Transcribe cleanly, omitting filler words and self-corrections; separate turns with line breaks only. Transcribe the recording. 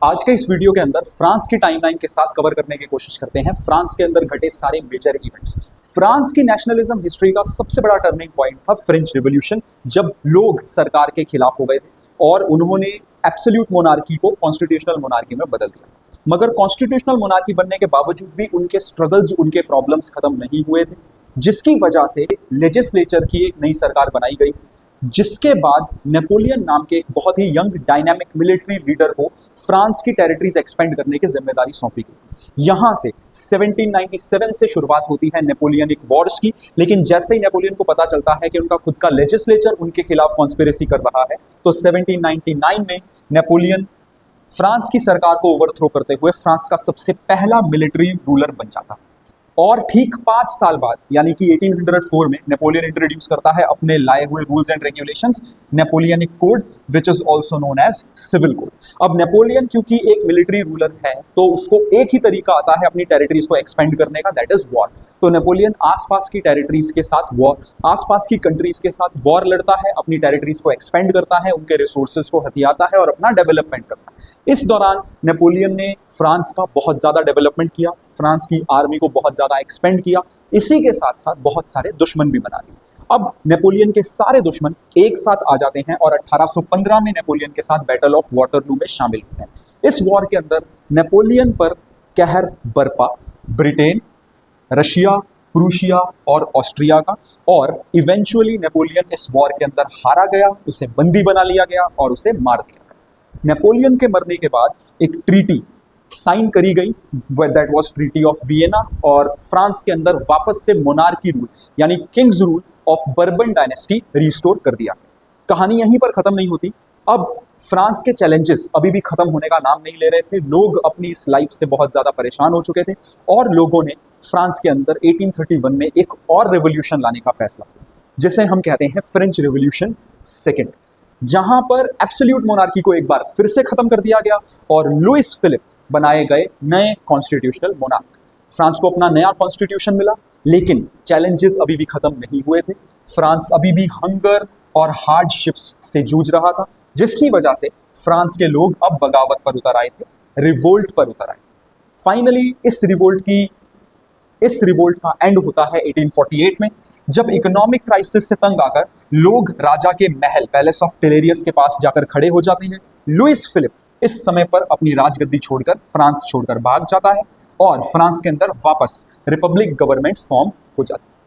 आज के इस वीडियो के अंदर फ्रांस की टाइमलाइन के साथ कवर करने की कोशिश करते हैं फ्रांस के अंदर घटे सारे मेजर इवेंट्स। फ्रांस की नेशनलिज्म हिस्ट्री का सबसे बड़ा टर्निंग पॉइंट था फ्रेंच रिवॉल्यूशन, जब लोग सरकार के खिलाफ हो गए थे और उन्होंने एब्सोल्यूट मोनार्की को कॉन्स्टिट्यूशनल मोनार्की में बदल दिया था। मगर कॉन्स्टिट्यूशनल मोनार्की बनने के बावजूद भी उनके स्ट्रगल्स, उनके प्रॉब्लम्स खत्म नहीं हुए थे, जिसकी वजह से लेजिस्लेचर की एक नई सरकार बनाई गई थी, जिसके बाद नेपोलियन नाम के एक बहुत ही यंग डायनामिक मिलिट्री लीडर को फ्रांस की टेरिटरीज एक्सपेंड करने की जिम्मेदारी सौंपी गई थी। यहां से 1797 से शुरुआत होती है नेपोलियनिक वॉर्स की, लेकिन जैसे ही नेपोलियन को पता चलता है कि उनका खुद का लेजिस्लेचर उनके खिलाफ कॉन्स्पिरेसी कर रहा है, तो 1799 में नेपोलियन फ्रांस की सरकार को ओवरथ्रो करते हुए फ्रांस का सबसे पहला मिलिट्री रूलर बन जाता है। और ठीक 5 साल बाद यानी कि 1804 में नेपोलियन इंट्रोड्यूस करता है अपने लाए हुए rules and regulations, Napoleonic code, which is also known as civil code. अब नेपोलियन क्योंकि एक मिलिट्री रूलर है, तो उसको एक ही तरीका आता है अपनी टेरिटरीज को एक्सपेंड करने का, दैट इज वॉर। तो नेपोलियन आसपास की टेरिटरीज के साथ वॉर, आसपास की कंट्रीज के साथ वॉर लड़ता है, अपनी टेरिटरीज को एक्सपेंड करता है, उनके रिसोर्सेज को हथियाता है और अपना डेवलपमेंट करता है। इस दौरान नेपोलियन ने फ्रांस का बहुत ज्यादा डेवलपमेंट किया, फ्रांस की आर्मी को बहुत ज्यादा एक्सपेंड किया, इसी के साथ साथ बहुत सारे दुश्मन भी बना लिए। अब नेपोलियन के सारे दुश्मन एक साथ आ जाते हैं और 1815 में नेपोलियन के साथ बैटल ऑफ वाटरलू में शामिल होते हैं। इस वॉर के अंदर नेपोलियन पर कहर बरपा ब्रिटेन, रशिया, प्रूशिया और ऑस्ट्रिया का, और इवेंचुअली नेपोलियन इस वॉर के अंदर हारा गया, उसे बंदी बना लिया गया और उसे मार दिया गया। नेपोलियन के मरने के बाद एक ट्रीटी साइन करी गई, that was treaty of Vienna, और फ्रांस के अंदर वापस से मोनार्की रूल यानी Kings rule of bourbon dynasty restore कर दिया। कहानी यहीं पर खत्म नहीं होती। अब फ्रांस के चैलेंजेस अभी भी खत्म होने का नाम नहीं ले रहे थे। लोग अपनी इस लाइफ से बहुत ज्यादा परेशान हो चुके थे और लोगों ने फ्रांस के अंदर 1831 में एक और रेवोल्यूशन लाने का फैसला किया, जिसे हम कहते हैं फ्रेंच रेवोल्यूशन सेकेंड, जहां पर एब्सोल्यूट मोनार्की को एक बार फिर से खत्म कर दिया गया और लुइस फिलिप बनाए गए नए कॉन्स्टिट्यूशनल मोनार्क। फ्रांस को अपना नया कॉन्स्टिट्यूशन मिला, लेकिन चैलेंजेस अभी भी खत्म नहीं हुए थे। फ्रांस अभी भी हंगर और हार्डशिप्स से जूझ रहा था, जिसकी वजह से फ्रांस के लोग अब बगावत पर उतर आए थे, रिवोल्ट पर उतर आए। फाइनली इस रिवोल्ट का एंड होता है 1848 में, जब इकोनॉमिक क्राइसिस से तंग आकर लोग राजा के महल पैलेस ऑफ टिलेरियस के पास जाकर खड़े हो जाते हैं। लुइस फिलिप इस समय पर अपनी राजगद्दी छोड़कर फ्रांस छोड़कर भाग जाता है और फ्रांस के अंदर वापस रिपब्लिक गवर्नमेंट फॉर्म हो जाती है।